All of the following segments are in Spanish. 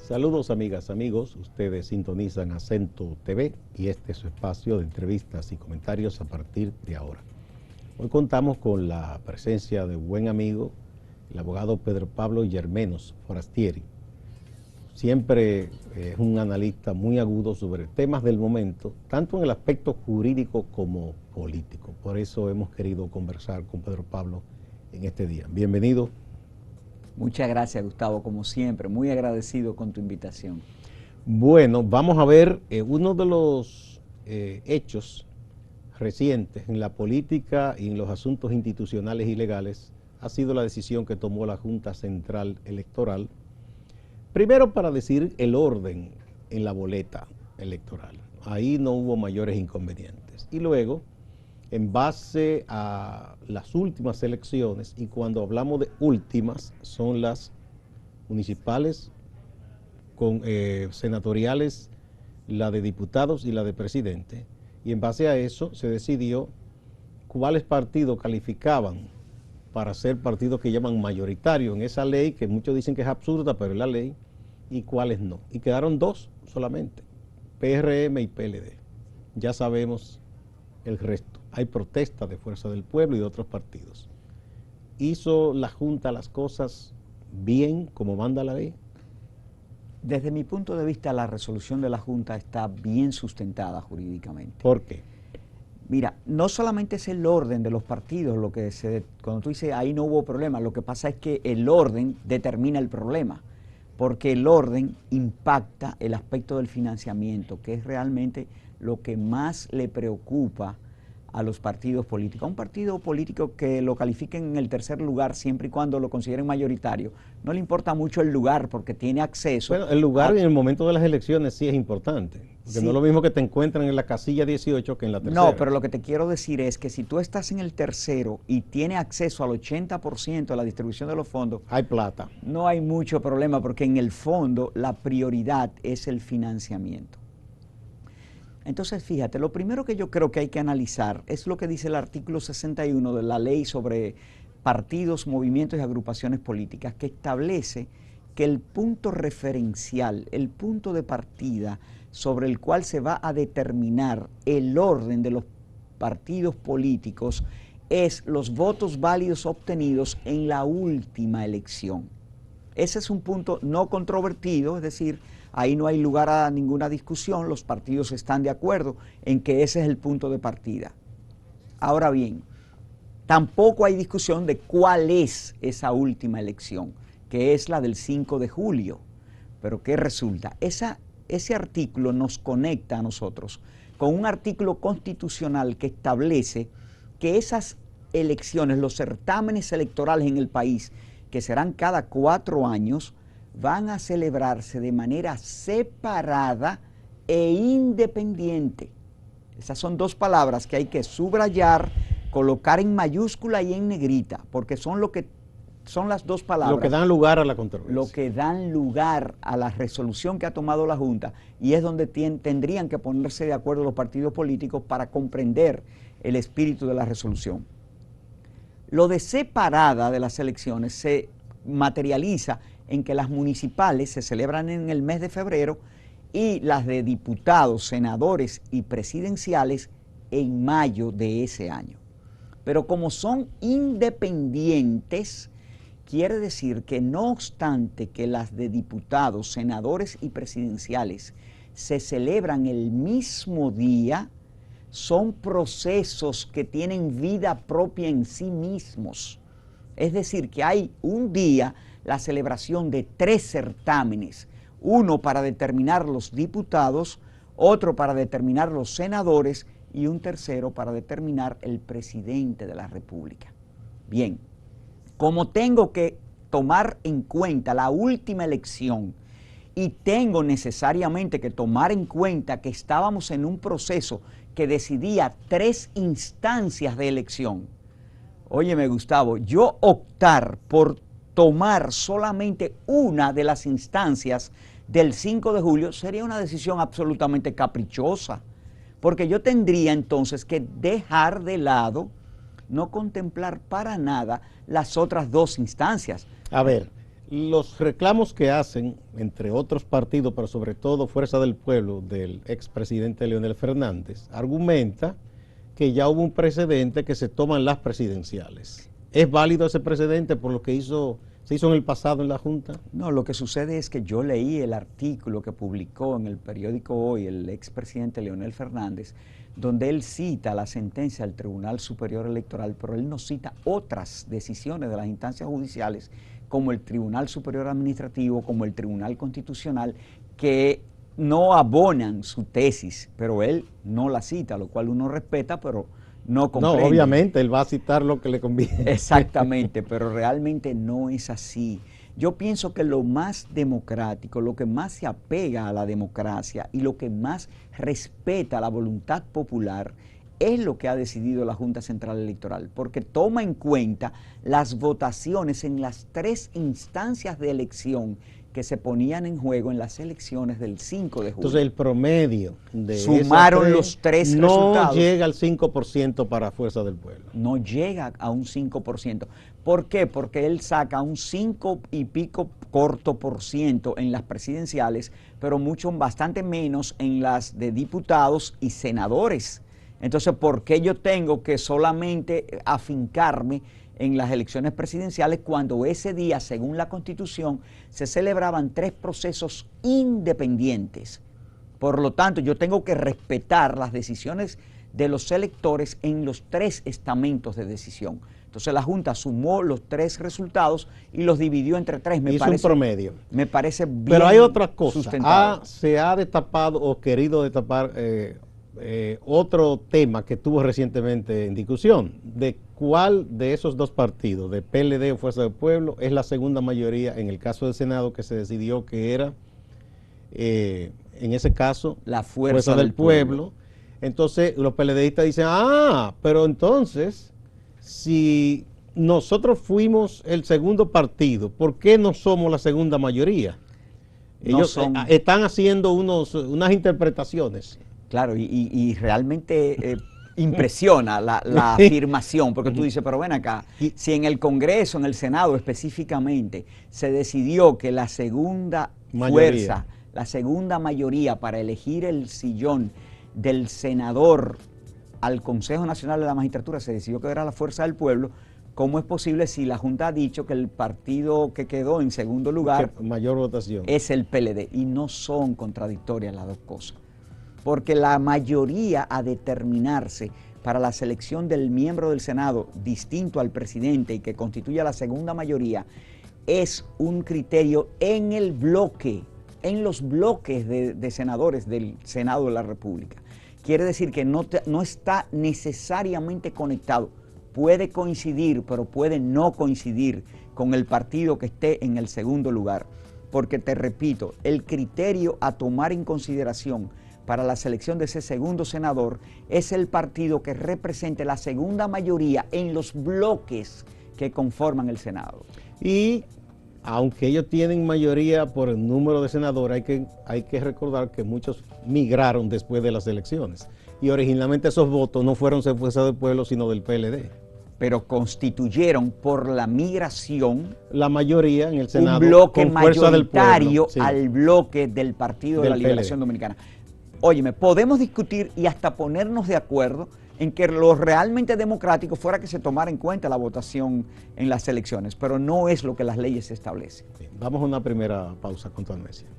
Saludos amigas, amigos, ustedes sintonizan Acento TV y este es su espacio de entrevistas y comentarios a partir de ahora. Hoy contamos con la presencia de un buen amigo, el abogado Pedro Pablo Germenos Forastieri. Siempre es un analista muy agudo sobre temas del momento, tanto en el aspecto jurídico como político. Por eso hemos querido conversar con Pedro Pablo en este día. Bienvenido. Muchas gracias, Gustavo, como siempre, muy agradecido con tu invitación. Bueno, vamos a ver uno de los hechos recientes en la política y en los asuntos institucionales y legales ha sido la decisión que tomó la Junta Central Electoral, primero para decir el orden en la boleta electoral. Ahí no hubo mayores inconvenientes. Y luego, en base a las últimas elecciones, y cuando hablamos de últimas, son las municipales, senatoriales, la de diputados y la de presidente, y en base a eso se decidió cuáles partidos calificaban para ser partidos que llaman mayoritarios en esa ley, que muchos dicen que es absurda, pero es la ley, y cuáles no. Y quedaron dos solamente, PRM y PLD. Ya sabemos el resto. Hay protestas de Fuerza del Pueblo y de otros partidos. ¿Hizo la Junta las cosas bien como manda la ley? Desde mi punto de vista, la resolución de la Junta está bien sustentada jurídicamente. ¿Por qué? Mira, no solamente es el orden de los partidos, cuando tú dices ahí no hubo problema, lo que pasa es que el orden determina el problema, porque el orden impacta el aspecto del financiamiento, que es realmente lo que más le preocupa a los partidos políticos. A un partido político que lo califiquen en el tercer lugar, siempre y cuando lo consideren mayoritario, no le importa mucho el lugar porque tiene acceso. Bueno, el lugar en el momento de las elecciones sí es importante, porque sí. No es lo mismo que te encuentran en la casilla 18 que en la tercera. No, pero lo que te quiero decir es que si tú estás en el tercero y tienes acceso al 80% de la distribución de los fondos, hay plata. No hay mucho problema porque en el fondo la prioridad es el financiamiento. Entonces, fíjate, lo primero que yo creo que hay que analizar es lo que dice el artículo 61 de la ley sobre partidos, movimientos y agrupaciones políticas, que establece que el punto referencial, el punto de partida sobre el cual se va a determinar el orden de los partidos políticos es los votos válidos obtenidos en la última elección. Ese es un punto no controvertido, es decir, ahí no hay lugar a ninguna discusión, los partidos están de acuerdo en que ese es el punto de partida. Ahora bien, tampoco hay discusión de cuál es esa última elección, que es la del 5 de julio. Pero ¿qué resulta? Ese artículo nos conecta a nosotros con un artículo constitucional que establece que esas elecciones, los certámenes electorales en el país, que serán cada 4 años, van a celebrarse de manera separada e independiente. Esas son dos palabras que hay que subrayar, colocar en mayúscula y en negrita, porque son las dos palabras. Lo que dan lugar a la controversia. Lo que dan lugar a la resolución que ha tomado la Junta, y es donde tendrían que ponerse de acuerdo los partidos políticos para comprender el espíritu de la resolución. Lo de separada de las elecciones se materializa en que las municipales se celebran en el mes de febrero y las de diputados, senadores y presidenciales en mayo de ese año. Pero como son independientes, quiere decir que no obstante que las de diputados, senadores y presidenciales se celebran el mismo día, son procesos que tienen vida propia en sí mismos. Es decir, que hay un día la celebración de 3 certámenes, uno para determinar los diputados, otro para determinar los senadores y un tercero para determinar el presidente de la República. Bien, como tengo que tomar en cuenta la última elección y tengo necesariamente que tomar en cuenta que estábamos en un proceso que decidía 3 instancias de elección. Óyeme, Gustavo, yo optar por tomar solamente una de las instancias del 5 de julio sería una decisión absolutamente caprichosa, porque yo tendría entonces que dejar de lado, no contemplar para nada las otras 2 instancias. A ver, Los reclamos que hacen, entre otros partidos, pero sobre todo Fuerza del Pueblo, del expresidente Leonel Fernández, argumenta que ya hubo un precedente que se toman las presidenciales. ¿Es válido ese precedente por lo que se hizo en el pasado en la Junta? No, lo que sucede es que yo leí el artículo que publicó en el periódico Hoy el expresidente Leonel Fernández, donde él cita la sentencia del Tribunal Superior Electoral, pero él no cita otras decisiones de las instancias judiciales, como el Tribunal Superior Administrativo, como el Tribunal Constitucional, que no abonan su tesis, pero él no la cita, lo cual uno respeta, pero no comprende. No, obviamente, él va a citar lo que le conviene. Exactamente, pero realmente no es así. Yo pienso que lo más democrático, lo que más se apega a la democracia y lo que más respeta la voluntad popular es lo que ha decidido la Junta Central Electoral, porque toma en cuenta las votaciones en las 3 instancias de elección que se ponían en juego en las elecciones del 5 de julio. Entonces el promedio de sumaron los 3 resultados. No llega al 5% para Fuerza del Pueblo. No llega a un 5%. ¿Por qué? Porque él saca un 5 y pico corto por ciento en las presidenciales, pero bastante menos en las de diputados y senadores. Entonces, ¿por qué yo tengo que solamente afincarme en las elecciones presidenciales cuando ese día, según la Constitución, se celebraban 3 procesos independientes? Por lo tanto, yo tengo que respetar las decisiones de los electores en los 3 estamentos de decisión. Entonces la Junta sumó los 3 resultados y los dividió entre 3. Hizo un promedio. Me parece bien. Pero hay otra cosa. Sustentado. Se ha destapado o querido destapar otro tema que tuvo recientemente en discusión, de cuál de esos 2 partidos, de PLD o Fuerza del Pueblo, es la segunda mayoría en el caso del Senado, que se decidió que era, en ese caso, la Fuerza del Pueblo. Entonces los PLDistas dicen, pero entonces, si nosotros fuimos el segundo partido, ¿por qué no somos la segunda mayoría? Ellos están haciendo unas interpretaciones. Claro, y realmente impresiona la afirmación, porque tú dices, pero ven acá, si en el Congreso, en el Senado específicamente, se decidió que la segunda fuerza, la segunda mayoría para elegir el sillón del senador al Consejo Nacional de la Magistratura, se decidió que era la Fuerza del Pueblo, ¿cómo es posible si la Junta ha dicho que el partido que quedó en segundo lugar mayor votación es el PLD? Y no son contradictorias las dos cosas, porque la mayoría a determinarse para la selección del miembro del Senado distinto al presidente y que constituya la segunda mayoría es un criterio en el bloque, en los bloques de senadores del Senado de la República. Quiere decir que no está necesariamente conectado. Puede coincidir, pero puede no coincidir con el partido que esté en el segundo lugar. Porque te repito, el criterio a tomar en consideración para la selección de ese segundo senador es el partido que represente la segunda mayoría en los bloques que conforman el Senado. Y aunque ellos tienen mayoría por el número de senadores, hay que recordar que muchos migraron después de las elecciones. Y originalmente esos votos no fueron de Fuerza del Pueblo, sino del PLD. Pero constituyeron por la migración la mayoría en el Senado, un bloque con Fuerza del mayoritario Pueblo, sí, al bloque del Partido de la Liberación Dominicana. Óyeme, podemos discutir y hasta ponernos de acuerdo en que lo realmente democrático fuera que se tomara en cuenta la votación en las elecciones, pero no es lo que las leyes establecen. Bien, vamos a una primera pausa con tu amnesia.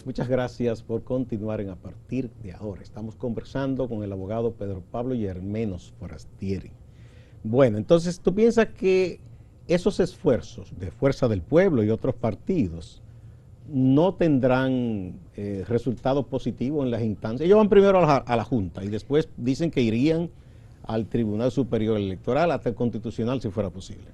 Muchas gracias por continuar a partir de ahora. Estamos conversando con el abogado Pedro Pablo Yermenos Forastieri. Bueno, entonces, ¿tú piensas que esos esfuerzos de Fuerza del Pueblo y otros partidos no tendrán resultados positivos en las instancias? Ellos van primero a la Junta y después dicen que irían al Tribunal Superior Electoral, hasta el Constitucional, si fuera posible.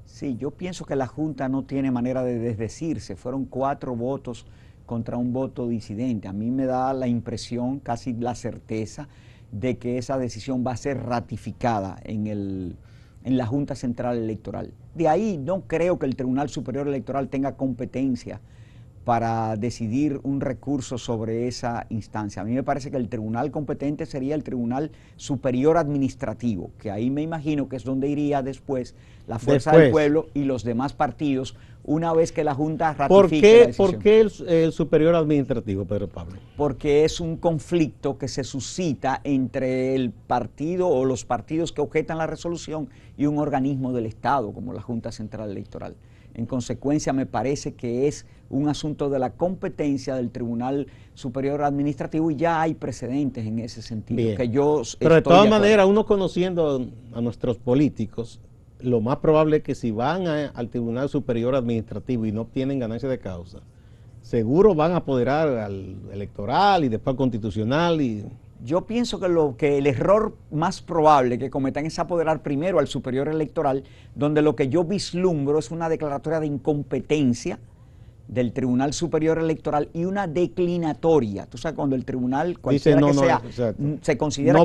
Sí, yo pienso que la Junta no tiene manera de desdecirse. Fueron 4 votos contra un voto disidente. A mí me da la impresión, casi la certeza, de que esa decisión va a ser ratificada en la Junta Central Electoral. de ahí no creo que el Tribunal Superior Electoral tenga competencia para decidir un recurso sobre esa instancia. A mí me parece que el tribunal competente sería el Tribunal Superior Administrativo, que ahí me imagino que es donde iría después la Fuerza del Pueblo y los demás partidos, una vez que la Junta ratifique la decisión. ¿Por qué el Superior Administrativo, Pedro Pablo? Porque es un conflicto que se suscita entre el partido o los partidos que objetan la resolución y un organismo del Estado, como la Junta Central Electoral. En consecuencia, me parece que es un asunto de la competencia del Tribunal Superior Administrativo y ya hay precedentes en ese sentido. Bien. Que yo Pero de todas maneras, uno conociendo a nuestros políticos, lo más probable es que si van al Tribunal Superior Administrativo y no obtienen ganancia de causa, seguro van a apoderar al electoral y después al constitucional y... Yo pienso que el error más probable que cometan es apoderar primero al superior electoral, donde lo que yo vislumbro es una declaratoria de incompetencia del Tribunal Superior Electoral y una declinatoria. Tú sabes, cuando el tribunal, cualquiera que sea, se considera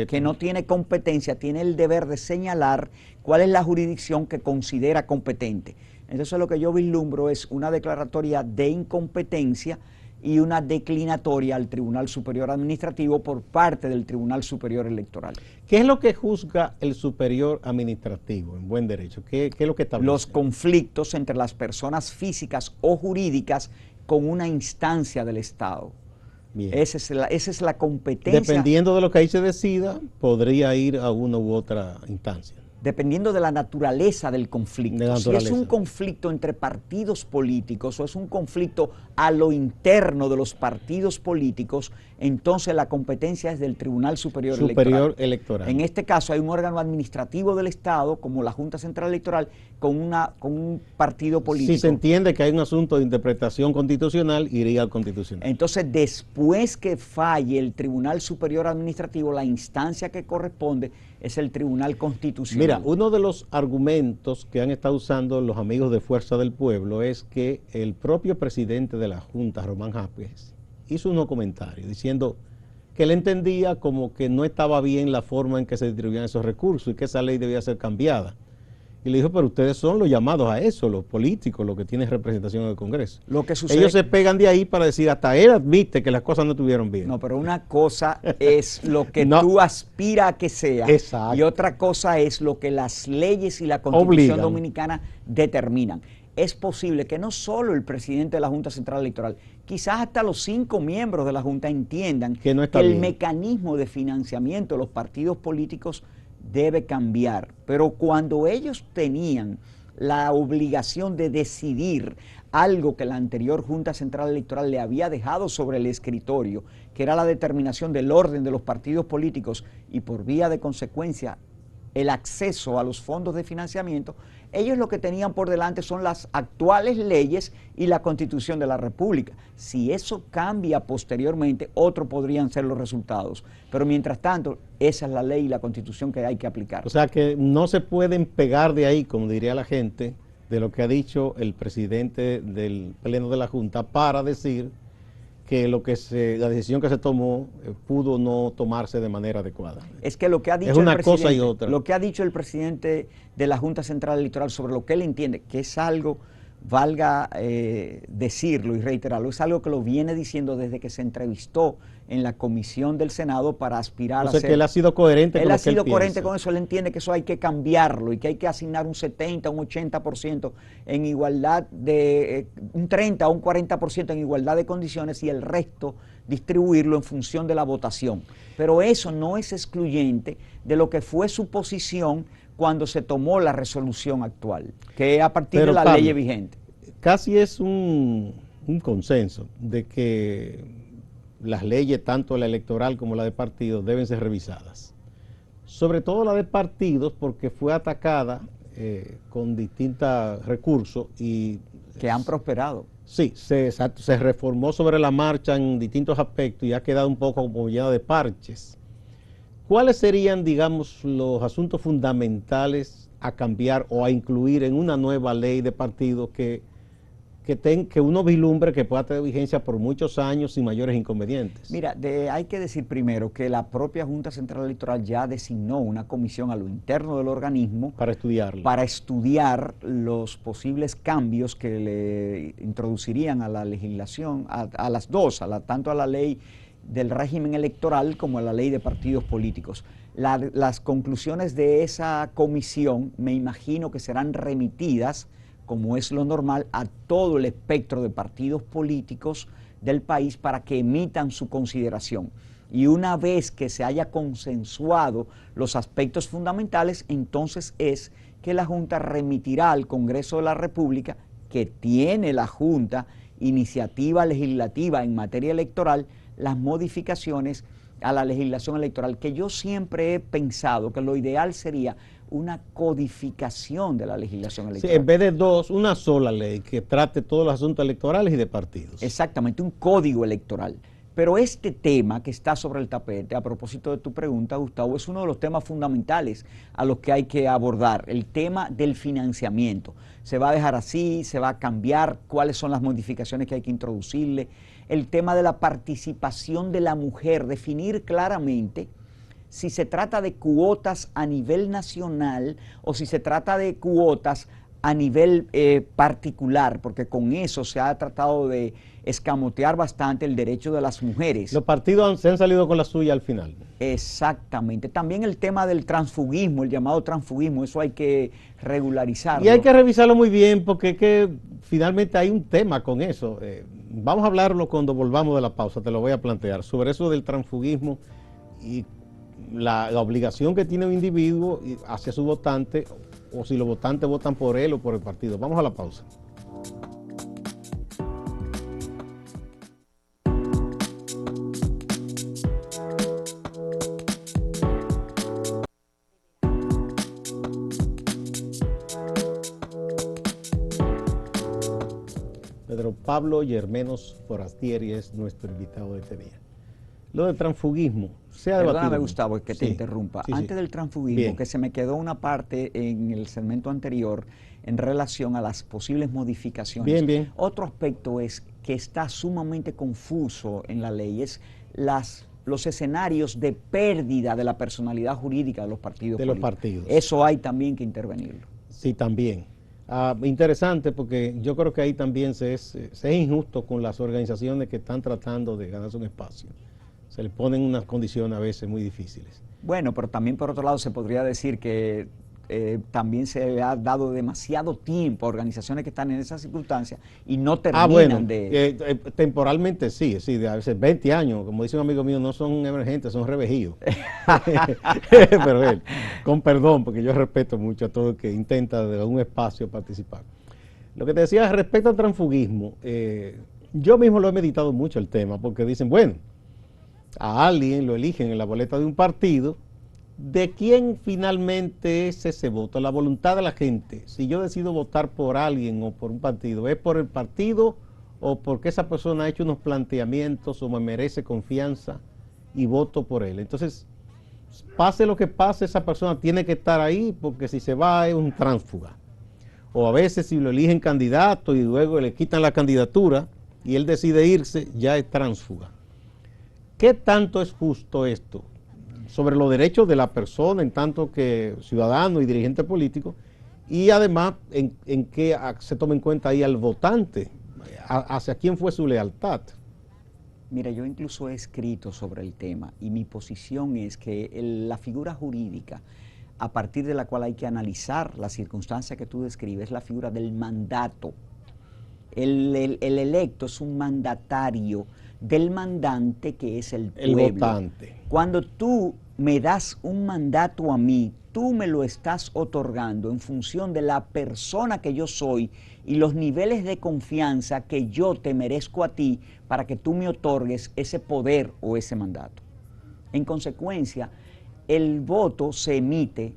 que no tiene competencia, tiene el deber de señalar cuál es la jurisdicción que considera competente. Entonces lo que yo vislumbro es una declaratoria de incompetencia y una declinatoria al Tribunal Superior Administrativo por parte del Tribunal Superior Electoral. ¿Qué es lo que juzga el Superior Administrativo en buen derecho? ¿Qué es lo que establece? Los conflictos entre las personas físicas o jurídicas con una instancia del Estado. Bien. Esa es la competencia. Dependiendo de lo que ahí se decida, podría ir a una u otra instancia. Dependiendo de la naturaleza del conflicto. Si es un conflicto entre partidos políticos o es un conflicto a lo interno de los partidos políticos, entonces la competencia es del Tribunal Superior Electoral. En este caso hay un órgano administrativo del Estado, como la Junta Central Electoral, con un partido político. Si se entiende que hay un asunto de interpretación constitucional, iría al constitucional. Entonces, después que falle el Tribunal Superior Administrativo, la instancia que corresponde es el Tribunal Constitucional. Mira, uno de los argumentos que han estado usando los amigos de Fuerza del Pueblo es que el propio presidente de la Junta, Román Jápez, hizo unos comentarios diciendo que él entendía como que no estaba bien la forma en que se distribuían esos recursos y que esa ley debía ser cambiada. Y le dijo, pero ustedes son los llamados a eso, los políticos, los que tienen representación en el Congreso. Lo que sucede... Ellos se pegan de ahí para decir, hasta él admite que las cosas no estuvieron bien. No, pero una cosa es lo que tú aspiras a que sea. Exacto. Y otra cosa es lo que las leyes y la Constitución dominicana determinan. Es posible que no solo el presidente de la Junta Central Electoral, quizás hasta los 5 miembros de la Junta entiendan que el mecanismo de financiamiento de los partidos políticos debe cambiar. Pero cuando ellos tenían la obligación de decidir algo que la anterior Junta Central Electoral le había dejado sobre el escritorio, que era la determinación del orden de los partidos políticos y por vía de consecuencia el acceso a los fondos de financiamiento, ellos lo que tenían por delante son las actuales leyes y la Constitución de la República. Si eso cambia posteriormente, otros podrían ser los resultados. Pero mientras tanto, esa es la ley y la Constitución que hay que aplicar. O sea que no se pueden pegar de ahí, como diría la gente, de lo que ha dicho el presidente del Pleno de la Junta para decir que la decisión que se tomó pudo no tomarse de manera adecuada. Es que lo que ha dicho cosa y otra. Lo que ha dicho el presidente de la Junta Central Electoral sobre lo que él entiende, que es algo, valga decirlo y reiterarlo, es algo que lo viene diciendo desde que se entrevistó en la comisión del Senado para aspirar a ser... que él ha sido coherente con lo que él piensa. Él ha sido coherente con eso, él entiende que eso hay que cambiarlo y que hay que asignar un 70, un 80% en igualdad de... un 30 o un 40% en igualdad de condiciones y el resto distribuirlo en función de la votación. Pero eso no es excluyente de lo que fue su posición cuando se tomó la resolución actual, que es a partir de la ley vigente. Casi es un consenso de que las leyes, tanto la electoral como la de partidos, deben ser revisadas. Sobre todo la de partidos, porque fue atacada con distintos recursos y... que han prosperado. Sí, se reformó sobre la marcha en distintos aspectos y ha quedado un poco como llena de parches. ¿Cuáles serían, digamos, los asuntos fundamentales a cambiar o a incluir en una nueva ley de partidos que que uno vislumbre que pueda tener vigencia por muchos años sin mayores inconvenientes. Mira, hay que decir primero que la propia Junta Central Electoral ya designó una comisión a lo interno del organismo Para estudiarlo. para estudiar los posibles cambios que le introducirían a la legislación, a las dos, tanto a la ley del régimen electoral como a la ley de partidos políticos. Las conclusiones de esa comisión me imagino que serán remitidas, como es lo normal, a todo el espectro de partidos políticos del país para que emitan su consideración. Y una vez que se haya consensuado los aspectos fundamentales, entonces es que la Junta remitirá al Congreso de la República, que tiene la Junta iniciativa legislativa en materia electoral, las modificaciones a la legislación electoral, que yo siempre he pensado que lo ideal sería una codificación de la legislación electoral. Sí, en vez de dos, una sola ley que trate todos los asuntos electorales y de partidos. Exactamente, un código electoral. Pero este tema que está sobre el tapete, a propósito de tu pregunta, Gustavo, es uno de los temas fundamentales a los que hay que abordar, el tema del financiamiento. ¿Se va a dejar así? ¿Se va a cambiar? ¿Cuáles son las modificaciones que hay que introducirle? El tema de la participación de la mujer, definir claramente si se trata de cuotas a nivel nacional o si se trata de cuotas a nivel particular, porque con eso se ha tratado de escamotear bastante el derecho de las mujeres. Los partidos se han salido con la suya al final. Exactamente. También el tema del transfugismo, el llamado transfugismo, eso hay que regularizarlo. Y hay que revisarlo muy bien porque es que finalmente hay un tema con eso. Vamos a hablarlo cuando volvamos de la pausa, te lo voy a plantear, sobre eso del transfugismo y la obligación que tiene un individuo hacia su votante, o si los votantes votan por él o por el partido. Vamos a la pausa. Pedro Pablo Yermenos Forastieri es nuestro invitado de este día. Lo del transfugismo se ha debatido. Perdóname, Gustavo, que te interrumpa. Sí, Antes del transfugismo, bien, que se me quedó una parte en el segmento anterior en relación a las posibles modificaciones. Bien, bien. Otro aspecto es que está sumamente confuso en la ley, es los escenarios de pérdida de la personalidad jurídica de los partidos políticos. Los partidos. Eso hay también que intervenirlo. Sí, también. Interesante porque yo creo que ahí también se es injusto con las organizaciones que están tratando de ganarse un espacio. Se les ponen unas condiciones a veces muy difíciles. Bueno, pero también por otro lado se podría decir que también se le ha dado demasiado tiempo a organizaciones que están en esas circunstancias y no terminan temporalmente sí, a veces 20 años, como dice un amigo mío, no son emergentes, son revejidos. Pero con perdón, porque yo respeto mucho a todo el que intenta de un espacio participar. Lo que te decía respecto al transfugismo, yo mismo lo he meditado mucho el tema, porque dicen, bueno, a alguien lo eligen en la boleta de un partido, ¿de quién finalmente es ese voto? La voluntad de la gente. Si yo decido votar por alguien o por un partido, ¿es por el partido o porque esa persona ha hecho unos planteamientos o me merece confianza y voto por él? Entonces, pase lo que pase, esa persona tiene que estar ahí porque si se va es un tránsfuga. O a veces si lo eligen candidato y luego le quitan la candidatura y él decide irse, ya es tránsfuga. ¿Qué tanto es justo esto? Sobre los derechos de la persona en tanto que ciudadano y dirigente político, y además en que se tome en cuenta ahí al votante, hacia quién fue su lealtad. Mira, yo incluso he escrito sobre el tema y mi posición es que la figura jurídica a partir de la cual hay que analizar la circunstancia que tú describes es la figura del mandato. El electo es un mandatario del mandante, que es el pueblo. El votante. Cuando tú me das un mandato a mí, tú me lo estás otorgando en función de la persona que yo soy y los niveles de confianza que yo te merezco a ti para que tú me otorgues ese poder o ese mandato. En consecuencia, el voto se emite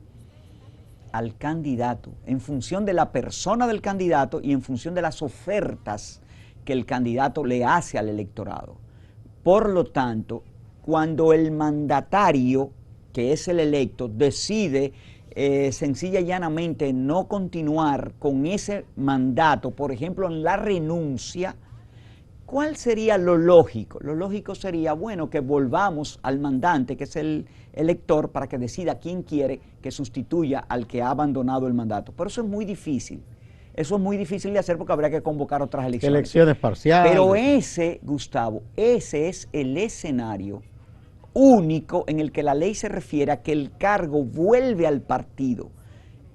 al candidato en función de la persona del candidato y en función de las ofertas que el candidato le hace al electorado. Por lo tanto, cuando el mandatario, que es el electo, decide sencilla y llanamente no continuar con ese mandato, por ejemplo, en la renuncia, ¿cuál sería lo lógico? Lo lógico sería, bueno, que volvamos al mandante, que es el elector, para que decida quién quiere que sustituya al que ha abandonado el mandato. Pero eso es muy difícil. Eso es muy difícil de hacer porque habría que convocar otras elecciones. Elecciones parciales. Pero ese, Gustavo, ese es el escenario único en el que la ley se refiere a que el cargo vuelve al partido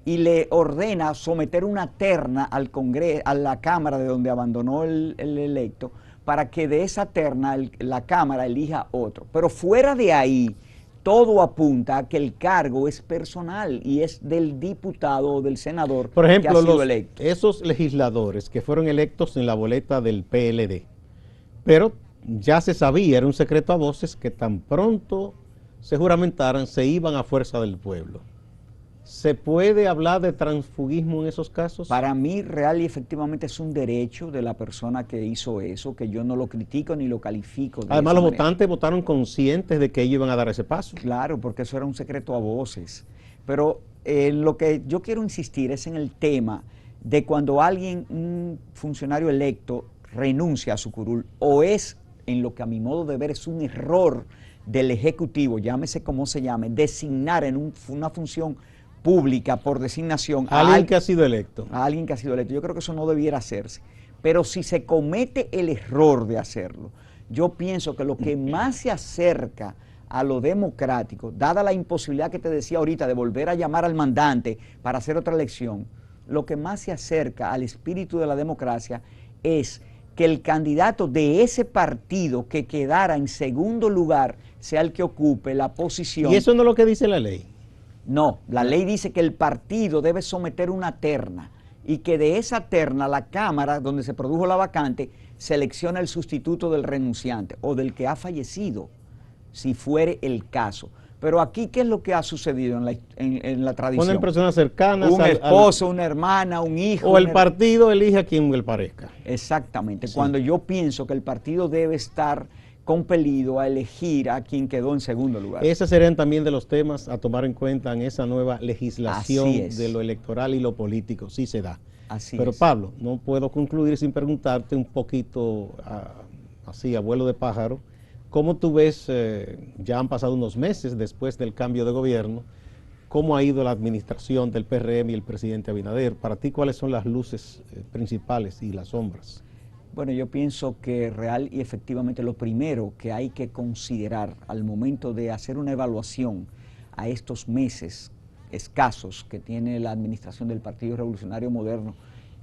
y le ordena someter una terna al Congreso, a la Cámara de donde abandonó el electo, para que de esa terna la Cámara elija otro. Pero fuera de ahí, todo apunta a que el cargo es personal y es del diputado o del senador, por ejemplo, que ha sido electo. Esos legisladores que fueron electos en la boleta del PLD, pero ya se sabía, era un secreto a voces, que tan pronto se juramentaran, se iban a fuerza del pueblo. ¿Se puede hablar de transfugismo en esos casos? Para mí, real y efectivamente es un derecho de la persona que hizo eso, que yo no lo critico ni lo califico. Además, los votantes votaron conscientes de que ellos iban a dar ese paso. Claro, porque eso era un secreto a voces. Pero lo que yo quiero insistir es en el tema de cuando alguien, un funcionario electo, renuncia a su curul, o es, en lo que a mi modo de ver es un error del Ejecutivo, llámese como se llame, designar en una función pública por designación a alguien que ha sido electo. A alguien que ha sido electo. Yo creo que eso no debiera hacerse. Pero si se comete el error de hacerlo, yo pienso que lo que más se acerca a lo democrático, dada la imposibilidad que te decía ahorita de volver a llamar al mandante para hacer otra elección, lo que más se acerca al espíritu de la democracia es que el candidato de ese partido que quedara en segundo lugar sea el que ocupe la posición. ¿Y eso no es lo que dice la ley? No, la ley dice que el partido debe someter una terna y que de esa terna la Cámara, donde se produjo la vacante, selecciona el sustituto del renunciante o del que ha fallecido, si fuere el caso. Pero aquí, ¿qué es lo que ha sucedido en la tradición? Ponen personas cercanas. Un esposo, una hermana, un hijo. O el partido elige a quien le parezca. Exactamente. Sí. Cuando yo pienso que el partido debe estar compelido a elegir a quien quedó en segundo lugar. Esos serían también de los temas a tomar en cuenta en esa nueva legislación de lo electoral y lo político. Sí se da. Así Pero es. Pablo, no puedo concluir sin preguntarte un poquito, así a vuelo de pájaro, ¿cómo tú ves, ya han pasado unos meses después del cambio de gobierno, cómo ha ido la administración del PRM y el presidente Abinader? Para ti, ¿cuáles son las luces principales y las sombras? Bueno, yo pienso que real y efectivamente lo primero que hay que considerar al momento de hacer una evaluación a estos meses escasos que tiene la administración del Partido Revolucionario Moderno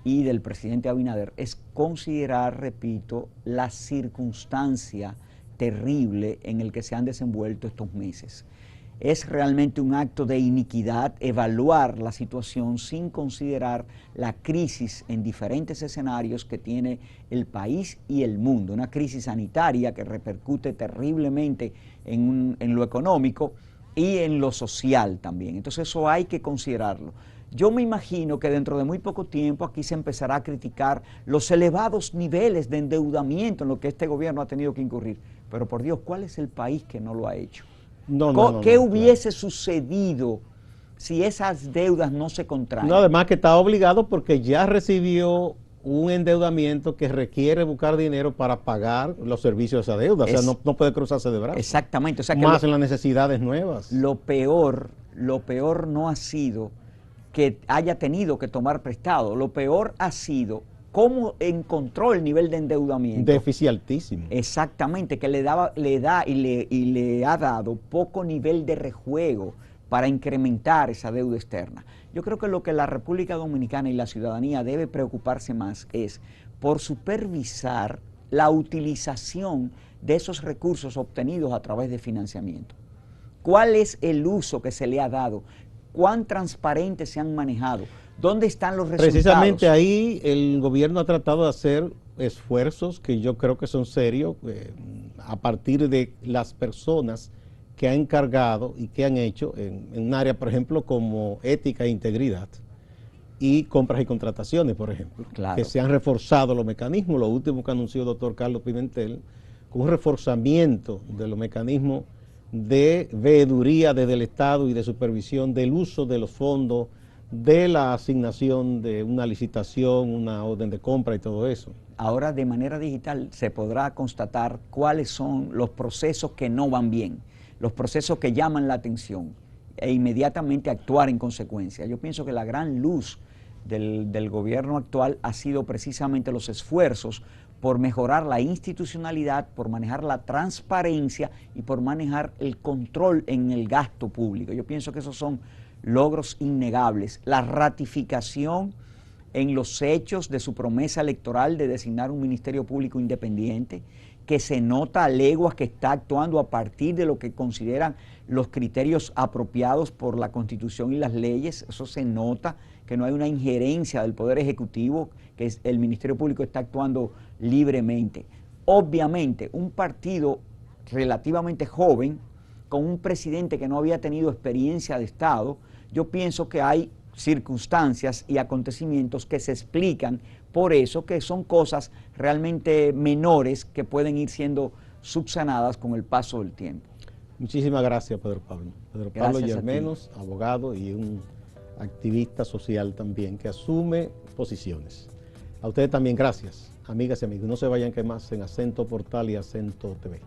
y del presidente Abinader es considerar, repito, la circunstancia terrible en el que se han desenvuelto estos meses. Es realmente un acto de iniquidad evaluar la situación sin considerar la crisis en diferentes escenarios que tiene el país y el mundo. Una crisis sanitaria que repercute terriblemente en lo económico y en lo social también. Entonces eso hay que considerarlo. Yo me imagino que dentro de muy poco tiempo aquí se empezará a criticar los elevados niveles de endeudamiento en lo que este gobierno ha tenido que incurrir. Pero por Dios, ¿cuál es el país que no lo ha hecho? ¿Qué hubiese sucedido si esas deudas no se contraen? No, además que está obligado porque ya recibió un endeudamiento que requiere buscar dinero para pagar los servicios de esa deuda. O sea, no puede cruzarse de brazos. Exactamente. O sea, que más en las necesidades nuevas. Lo peor no ha sido que haya tenido que tomar prestado. Lo peor ha sido cómo encontró el nivel de endeudamiento. Déficit altísimo. Exactamente, que le da y le ha dado poco nivel de rejuego para incrementar esa deuda externa. Yo creo que lo que la República Dominicana y la ciudadanía debe preocuparse más es por supervisar la utilización de esos recursos obtenidos a través de financiamiento. ¿Cuál es el uso que se le ha dado? ¿Cuán transparentes se han manejado? ¿Dónde están los resultados? Precisamente ahí el gobierno ha tratado de hacer esfuerzos que yo creo que son serios a partir de las personas que han encargado y que han hecho en un área, por ejemplo, como ética e integridad y compras y contrataciones, por ejemplo, claro, que se han reforzado los mecanismos. Lo último que anunció el doctor Carlos Pimentel, con un reforzamiento de los mecanismos de veeduría desde el Estado y de supervisión del uso de los fondos, de la asignación de una licitación, una orden de compra y todo eso. Ahora de manera digital se podrá constatar cuáles son los procesos que no van bien, los procesos que llaman la atención e inmediatamente actuar en consecuencia. Yo pienso que la gran luz del gobierno actual ha sido precisamente los esfuerzos por mejorar la institucionalidad, por manejar la transparencia y por manejar el control en el gasto público. Yo pienso que esos son logros innegables. La ratificación en los hechos de su promesa electoral de designar un ministerio público independiente, que se nota a leguas que está actuando a partir de lo que consideran los criterios apropiados por la Constitución y las leyes. Eso se nota, que no hay una injerencia del Poder Ejecutivo, que el Ministerio Público está actuando libremente. Obviamente, un partido relativamente joven, con un presidente que no había tenido experiencia de Estado, yo pienso que hay circunstancias y acontecimientos que se explican por eso, que son cosas realmente menores que pueden ir siendo subsanadas con el paso del tiempo. Muchísimas gracias, Pedro Pablo. Pedro Pablo Yermenos, abogado y un activista social también que asume posiciones. A ustedes también gracias, amigas y amigos. No se vayan que más en Acento Portal y Acento TV.